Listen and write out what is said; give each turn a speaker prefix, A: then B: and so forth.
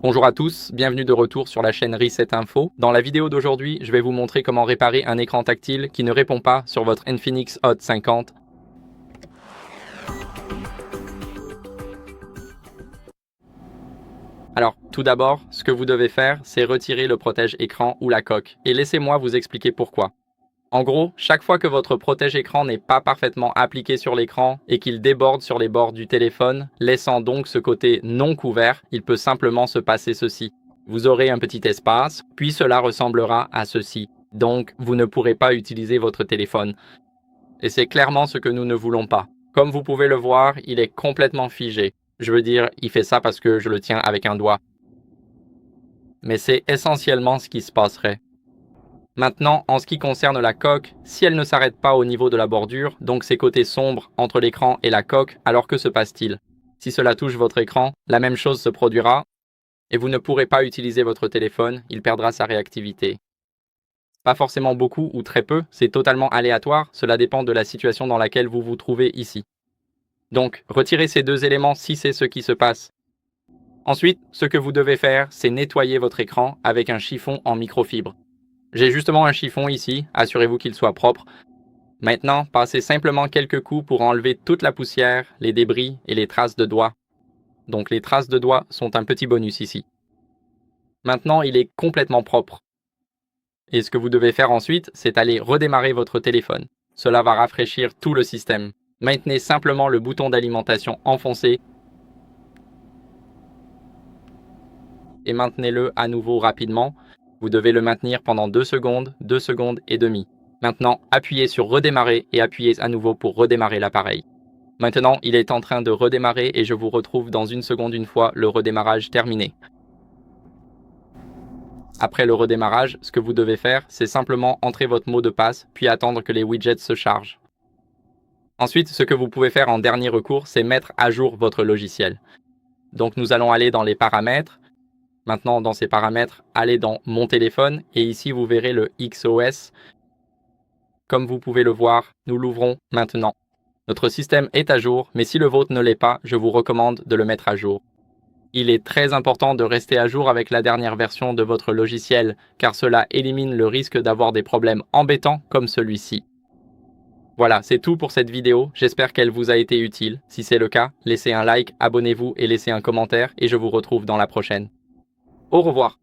A: Bonjour à tous, bienvenue de retour sur la chaîne Reset Info. Dans la vidéo d'aujourd'hui, je vais vous montrer comment réparer un écran tactile qui ne répond pas sur votre Infinix Hot 50. Alors, tout d'abord, ce que vous devez faire, c'est retirer le protège-écran ou la coque. Et laissez-moi vous expliquer pourquoi. En gros, chaque fois que votre protège-écran n'est pas parfaitement appliqué sur l'écran et qu'il déborde sur les bords du téléphone, laissant donc ce côté non couvert, il peut simplement se passer ceci. Vous aurez un petit espace, puis cela ressemblera à ceci. Donc, vous ne pourrez pas utiliser votre téléphone. Et c'est clairement ce que nous ne voulons pas. Comme vous pouvez le voir, il est complètement figé. Je veux dire, il fait ça parce que je le tiens avec un doigt. Mais c'est essentiellement ce qui se passerait. Maintenant, en ce qui concerne la coque, si elle ne s'arrête pas au niveau de la bordure, donc ces côtés sombres entre l'écran et la coque, alors que se passe-t-il? Si cela touche votre écran, la même chose se produira et vous ne pourrez pas utiliser votre téléphone, il perdra sa réactivité. Pas forcément beaucoup ou très peu, c'est totalement aléatoire, cela dépend de la situation dans laquelle vous vous trouvez ici. Donc, retirez ces deux éléments si c'est ce qui se passe. Ensuite, ce que vous devez faire, c'est nettoyer votre écran avec un chiffon en microfibre. J'ai justement un chiffon ici, assurez-vous qu'il soit propre. Maintenant, passez simplement quelques coups pour enlever toute la poussière, les débris et les traces de doigts. Donc les traces de doigts sont un petit bonus ici. Maintenant, il est complètement propre. Et ce que vous devez faire ensuite, c'est aller redémarrer votre téléphone. Cela va rafraîchir tout le système. Maintenez simplement le bouton d'alimentation enfoncé et maintenez-le à nouveau rapidement. Vous devez le maintenir pendant 2 secondes et demie. Maintenant, appuyez sur redémarrer et appuyez à nouveau pour redémarrer l'appareil. Maintenant, il est en train de redémarrer et je vous retrouve dans une seconde une fois le redémarrage terminé. Après le redémarrage, ce que vous devez faire, c'est simplement entrer votre mot de passe, puis attendre que les widgets se chargent. Ensuite, ce que vous pouvez faire en dernier recours, c'est mettre à jour votre logiciel. Donc nous allons aller dans les paramètres. Maintenant, dans ces paramètres, allez dans Mon téléphone et ici vous verrez le XOS. Comme vous pouvez le voir, nous l'ouvrons maintenant. Notre système est à jour, mais si le vôtre ne l'est pas, je vous recommande de le mettre à jour. Il est très important de rester à jour avec la dernière version de votre logiciel, car cela élimine le risque d'avoir des problèmes embêtants comme celui-ci. Voilà, c'est tout pour cette vidéo, j'espère qu'elle vous a été utile. Si c'est le cas, laissez un like, abonnez-vous et laissez un commentaire, et je vous retrouve dans la prochaine. Au revoir.